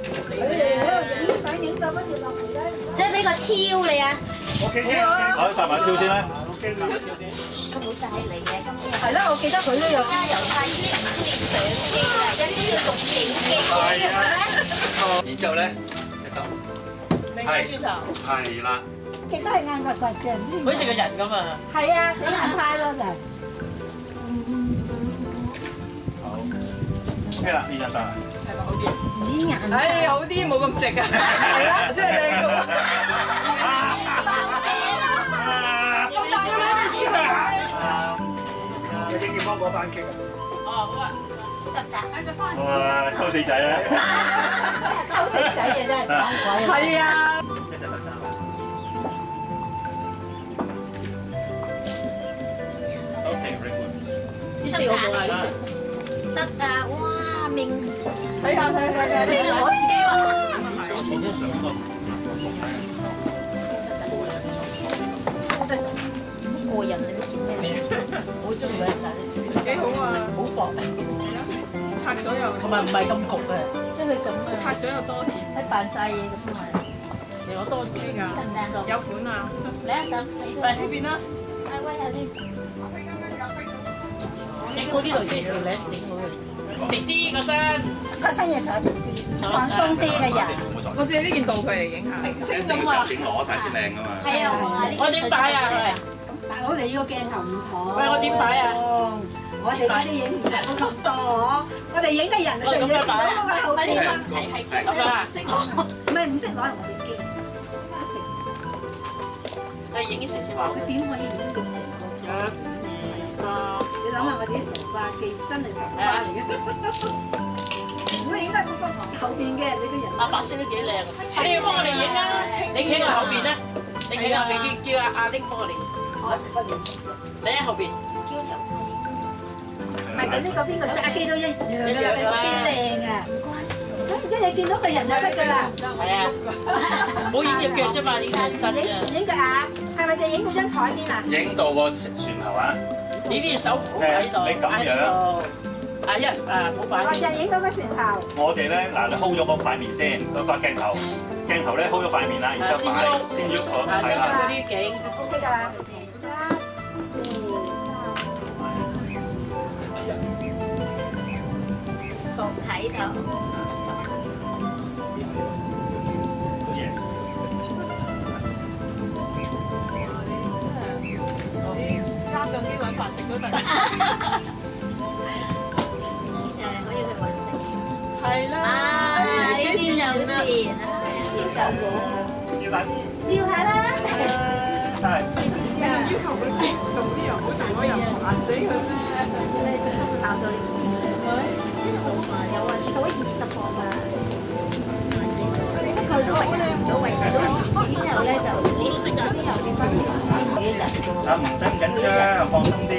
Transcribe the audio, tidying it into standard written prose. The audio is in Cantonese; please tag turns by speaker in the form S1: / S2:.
S1: 使唔使俾個超你啊？
S2: 好，集埋超先啦。
S1: 都好大嚟嘅，今日。
S3: 係啦，我記得佢都有。
S1: 加油快啲，唔知你上機啊，跟住要錄影機嘅。
S2: 然之後咧，隻手
S3: 擰翻轉頭。
S2: 係啦。
S3: 其實係硬掘掘嘅，唔知。
S4: 好似個人咁啊！
S3: 係啊，死硬派咯就係。
S2: 好。OK 啦，呢張得啦。
S4: 係咪好啲？
S3: 屎硬。
S5: 唉，好啲，冇咁直啊！係啦，真係靚到。咁大嘅咩事啊？
S6: 你點叫芒果番茄啊？
S4: 哦，好啊，
S1: 得唔得？
S2: 哇，溝死仔啊！
S3: 溝死仔嘅真係撞鬼。
S5: 係啊。
S2: 一隻手踭。OK，very good。
S4: 呢次我冇啊，呢次。
S1: 得啊！哇，明視。
S5: 睇下。
S1: 我自己話。
S2: 我都想個
S1: 過人你都叫咩？
S4: 我好中意嗰隻，但係
S5: 幾好啊！
S4: 好薄，
S5: 拆咗又
S4: 同埋唔係咁焗嘅，即係佢咁嘅，
S5: 拆咗又多點，
S4: 喺扮晒嘢咁啊！你攞多啲
S5: 㗎，
S1: 得唔得？
S5: 有款啊！
S1: 嚟一手睇到。
S5: 呢邊啦，
S1: 阿威下先。
S4: 整好呢度先，條領整好佢，直啲個身，
S3: 個身嘢坐直啲，放鬆啲嘅人。
S5: 我借呢件道具嚟影下，明星咁啊！
S2: 整攞晒先靚㗎嘛。
S1: 係啊，哇！呢
S4: 我點擺啊？係
S3: 但我哋呢個鏡頭唔同。
S4: 喂我點擺啊？
S3: 我哋嗰啲影唔到咁多，我哋影嘅人你哋影唔到嗰個後邊。
S1: 係咁啊！識我。
S3: 唔係唔識攞人哋機，
S4: 係影啲成先話。
S3: 佢點可以影到成個張？你諗下我哋啲傻瓜機真係傻瓜嚟嘅。如果影得嗰個後邊嘅你個人，
S4: 阿白色都幾靚，你要幫我哋影啊！你企喺後邊咧，你企喺後邊叫阿拎幫我哋，你喺後邊。
S3: 唔係咁呢個邊個揸機都一樣嘅，你個機靚啊！唔關事，總之你見到個人就得㗎啦。
S4: 係啊，冇影隻腳啫嘛，影身身啫。
S3: 影個眼，係咪就影嗰張台面啊？
S2: 影到個船頭啊！
S4: 你啲手唔好擺喺度，擺喺度。啊一啊，唔好擺。
S3: 我就影到個船頭。
S2: 我哋咧嗱，你 hold 咗嗰塊面先，嗰個鏡頭咧 hold 咗塊面啦，然之後擺先喐佢，
S4: 先喐
S2: 係啦。
S4: 嗰啲景。
S3: OK 㗎啦。
S1: 同睇頭。
S5: 揸相機揾飯食都得。
S1: 可以去揾食。
S5: 係啦。
S1: 啊！呢啲就好自然啦。
S2: 笑大啲。
S1: 笑下啦。
S2: 係。
S5: 要求佢激動啲又好，做我又煩死佢咩？
S1: 考到你有啊，到20個㗎。佢都維持到之後咧就啲之後嘅分別。
S2: 啊，唔使咁緊張，放鬆啲。